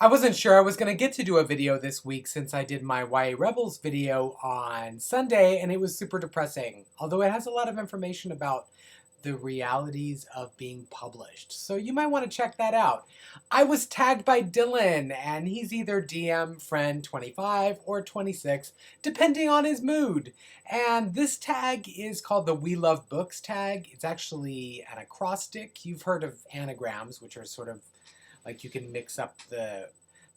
I wasn't sure I was going to get to do a video this week since I did my YA Rebels video on Sunday and it was super depressing, although it has a lot of information about the realities of being published. So you might want to check that out. I was tagged by Dylan and he's either DM friend 25 or 26, depending on his mood. And this tag is called the We Love Books tag. It's actually an acrostic. You've heard of anagrams, which are sort of like you can mix up the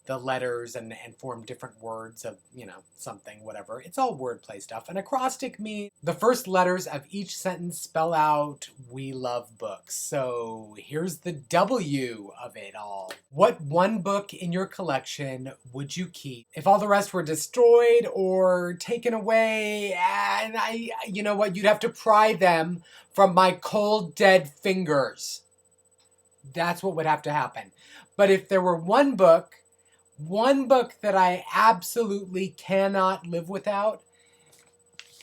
letters and form different words of, something, whatever. It's all wordplay stuff. An acrostic means the first letters of each sentence spell out we love books. So here's the W of it all. What one book in your collection would you keep if all the rest were destroyed or taken away? And you know what? You'd have to pry them from my cold, dead fingers. That's what would have to happen. But if there were one book that I absolutely cannot live without,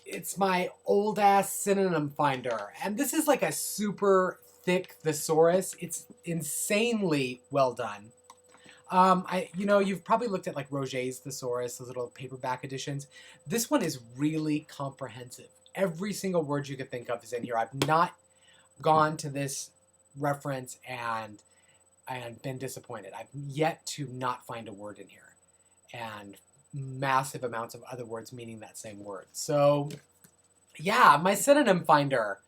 it's my old ass synonym finder. And this is like a super thick thesaurus. It's insanely well done. You've probably looked at like Roget's thesaurus, those little paperback editions. This one is really comprehensive. Every single word you could think of is in here. I've not gone to this reference and been disappointed. I've yet to not find a word in here, and massive amounts of other words meaning that same word. So yeah, my synonym finder.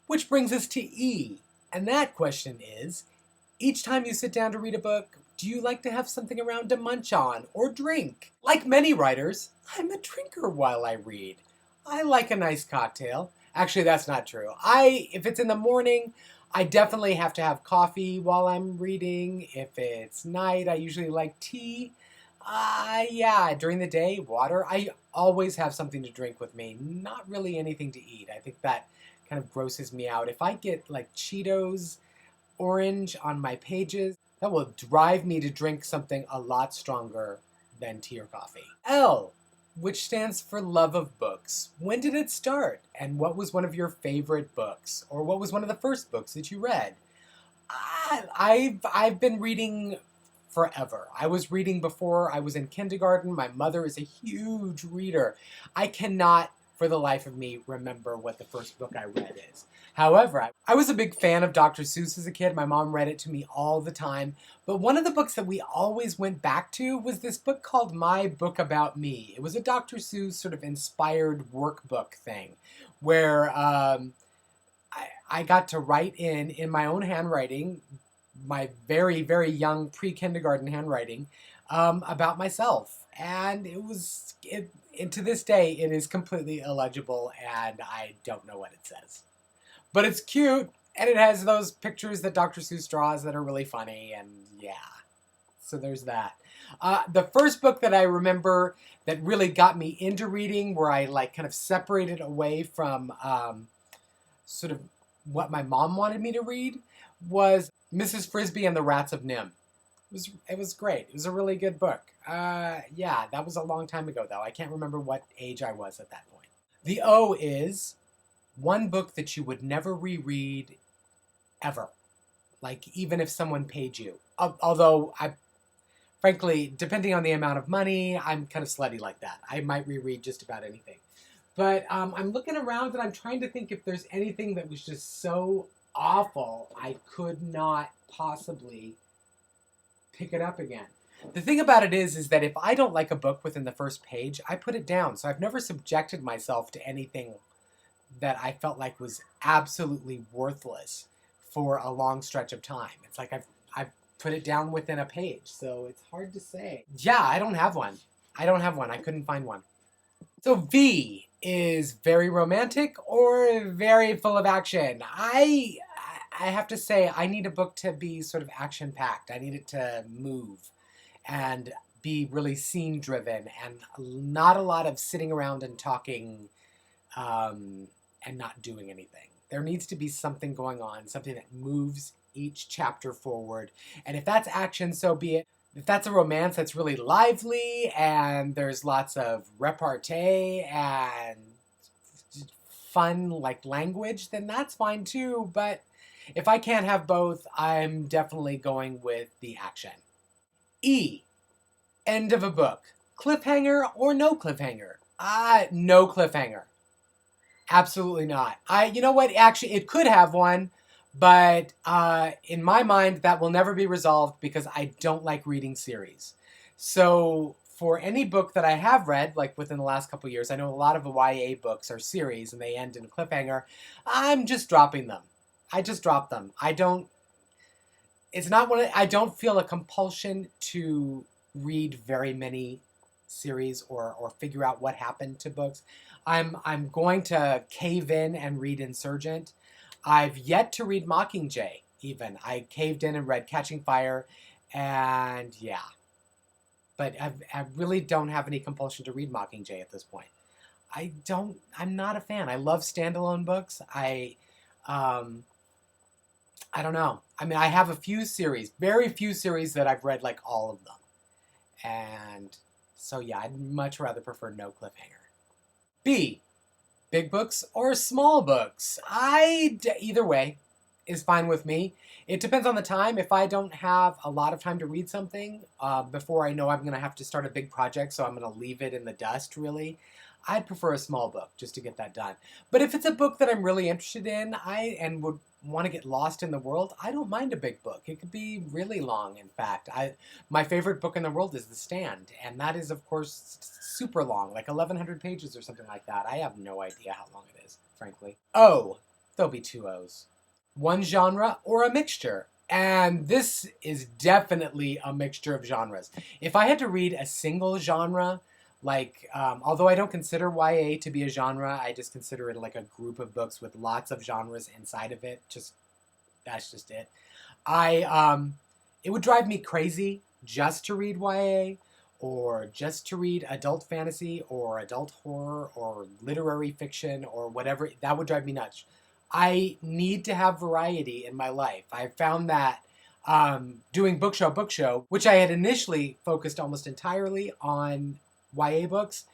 Which brings us to E, and that question is, each time you sit down to read a book, do you like to have something around to munch on or drink? Like many writers, I'm a drinker while I read. I like a nice cocktail. Actually, that's not true. If it's in the morning, I definitely have to have coffee while I'm reading. If it's night, I usually like tea. During the day, water. I always have something to drink with me. Not really anything to eat. I think that kind of grosses me out. If I get like Cheetos orange on my pages, that will drive me to drink something a lot stronger than tea or coffee. L, which stands for love of books. When did it start? And what was one of your favorite books? Or what was one of the first books that you read? I've been reading forever. I was reading before I was in kindergarten. My mother is a huge reader. I cannot, for the life of me, remember what the first book I read is. However, I was a big fan of Dr. Seuss as a kid. My mom read it to me all the time. But one of the books that we always went back to was this book called My Book About Me. It was a Dr. Seuss sort of inspired workbook thing where I got to write in my own handwriting, my very, very young pre-kindergarten handwriting, about myself. And and to this day, it is completely illegible and I don't know what it says. But it's cute, and it has those pictures that Dr. Seuss draws that are really funny, and yeah. So there's that. The first book that I remember that really got me into reading, where I like kind of separated away from sort of what my mom wanted me to read, was Mrs. Frisbee and the Rats of Nim. It was great. It was a really good book. That was a long time ago, though. I can't remember what age I was at that point. The O is one book that you would never reread ever. Like, even if someone paid you. Although, frankly, depending on the amount of money, I'm kind of slutty like that. I might reread just about anything. But I'm looking around and I'm trying to think if there's anything that was just so awful I could not possibly pick it up again. The thing about it is that if I don't like a book within the first page, I put it down. So I've never subjected myself to anything that I felt like was absolutely worthless for a long stretch of time. It's like I've put it down within a page, so it's hard to say. Yeah, I don't have one. I couldn't find one. So V is very romantic or very full of action. I have to say, I need a book to be sort of action-packed. I need it to move and be really scene-driven and not a lot of sitting around and talking and not doing anything. There needs to be something going on, something that moves each chapter forward. And if that's action, so be it. If that's a romance that's really lively and there's lots of repartee and fun, like, language, then that's fine too. But if I can't have both, I'm definitely going with the action. E. End of a book. Cliffhanger or no cliffhanger? No cliffhanger. Absolutely not. You know what? Actually, it could have one, but in my mind, that will never be resolved because I don't like reading series. So for any book that I have read, like within the last couple of years, I know a lot of the YA books are series and they end in a cliffhanger. I'm just dropping them. I just drop them. I don't feel a compulsion to read very many series or figure out what happened to books. I'm going to cave in and read Insurgent. I've yet to read Mockingjay, even. I caved in and read Catching Fire, and yeah. But I really don't have any compulsion to read Mockingjay at this point. I'm not a fan. I love standalone books. I don't know. I mean, I have a few series, very few series that I've read like all of them. And so yeah, I'd much rather prefer no cliffhanger. B. Big books or small books? Either way is fine with me. It depends on the time. If I don't have a lot of time to read something before I know I'm going to have to start a big project, so I'm going to leave it in the dust, really, I'd prefer a small book just to get that done. But if it's a book that I'm really interested in and would want to get lost in the world, I don't mind a big book. It could be really long, in fact. My favorite book in the world is The Stand, and that is, of course, super long, like 1,100 pages or something like that. I have no idea how long it is, frankly. O. There'll be two O's. One genre or a mixture. And this is definitely a mixture of genres. If I had to read a single genre, although I don't consider YA to be a genre, I just consider it like a group of books with lots of genres inside of it. That's just it. It would drive me crazy just to read YA, or just to read adult fantasy, or adult horror, or literary fiction, or whatever. That would drive me nuts. I need to have variety in my life. I've found that doing book show, which I had initially focused almost entirely on YA books,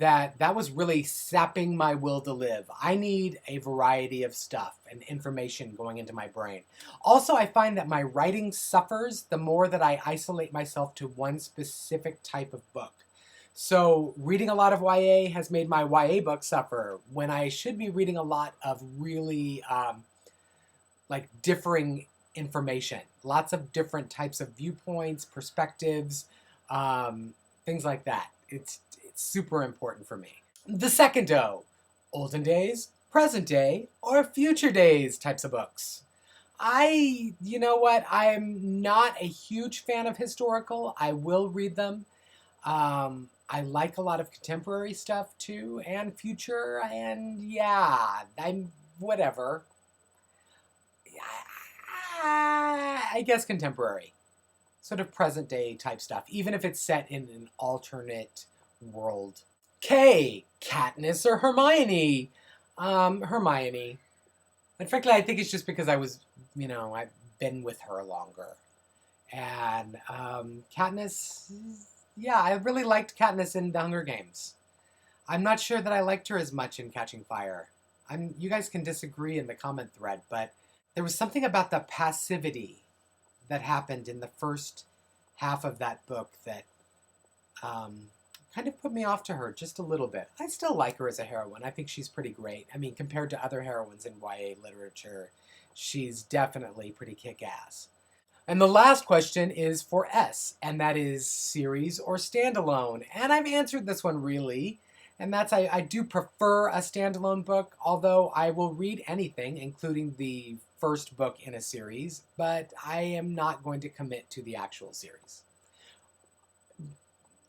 that was really sapping my will to live. I need a variety of stuff and information going into my brain. Also, I find that my writing suffers the more that I isolate myself to one specific type of book. So reading a lot of YA has made my YA book suffer when I should be reading a lot of really differing information. Lots of different types of viewpoints, perspectives, things like that. It's super important for me. The second O, olden days, present day, or future days types of books. You know what, I'm not a huge fan of historical. I will read them. I like a lot of contemporary stuff too, and future, and yeah, I'm whatever. I guess contemporary. Sort of present day type stuff, even if it's set in an alternate world. K. Katniss or Hermione? Hermione. And frankly, I think it's just because I've been with her longer. And Katniss, yeah, I really liked Katniss in The Hunger Games. I'm not sure that I liked her as much in Catching Fire. You guys can disagree in the comment thread, but there was something about the passivity that happened in the first half of that book that kind of put me off to her just a little bit. I still like her as a heroine. I think she's pretty great. I mean, compared to other heroines in YA literature, she's definitely pretty kick-ass. And the last question is for S, and that is series or standalone. And I've answered this one really, and that's I do prefer a standalone book, although I will read anything, including the first book in a series, but I am not going to commit to the actual series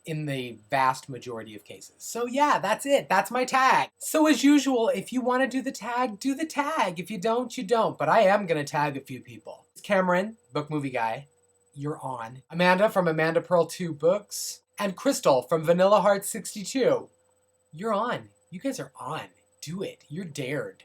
in the vast majority of cases. So yeah, that's it. That's my tag. So as usual, if you want to do the tag, do the tag. If you don't, you don't. But I am going to tag a few people. Cameron, book movie guy, you're on. Amanda from Amanda Pearl 2 Books. And Crystal from Vanilla Heart 62. You're on. You guys are on. Do it. You're dared.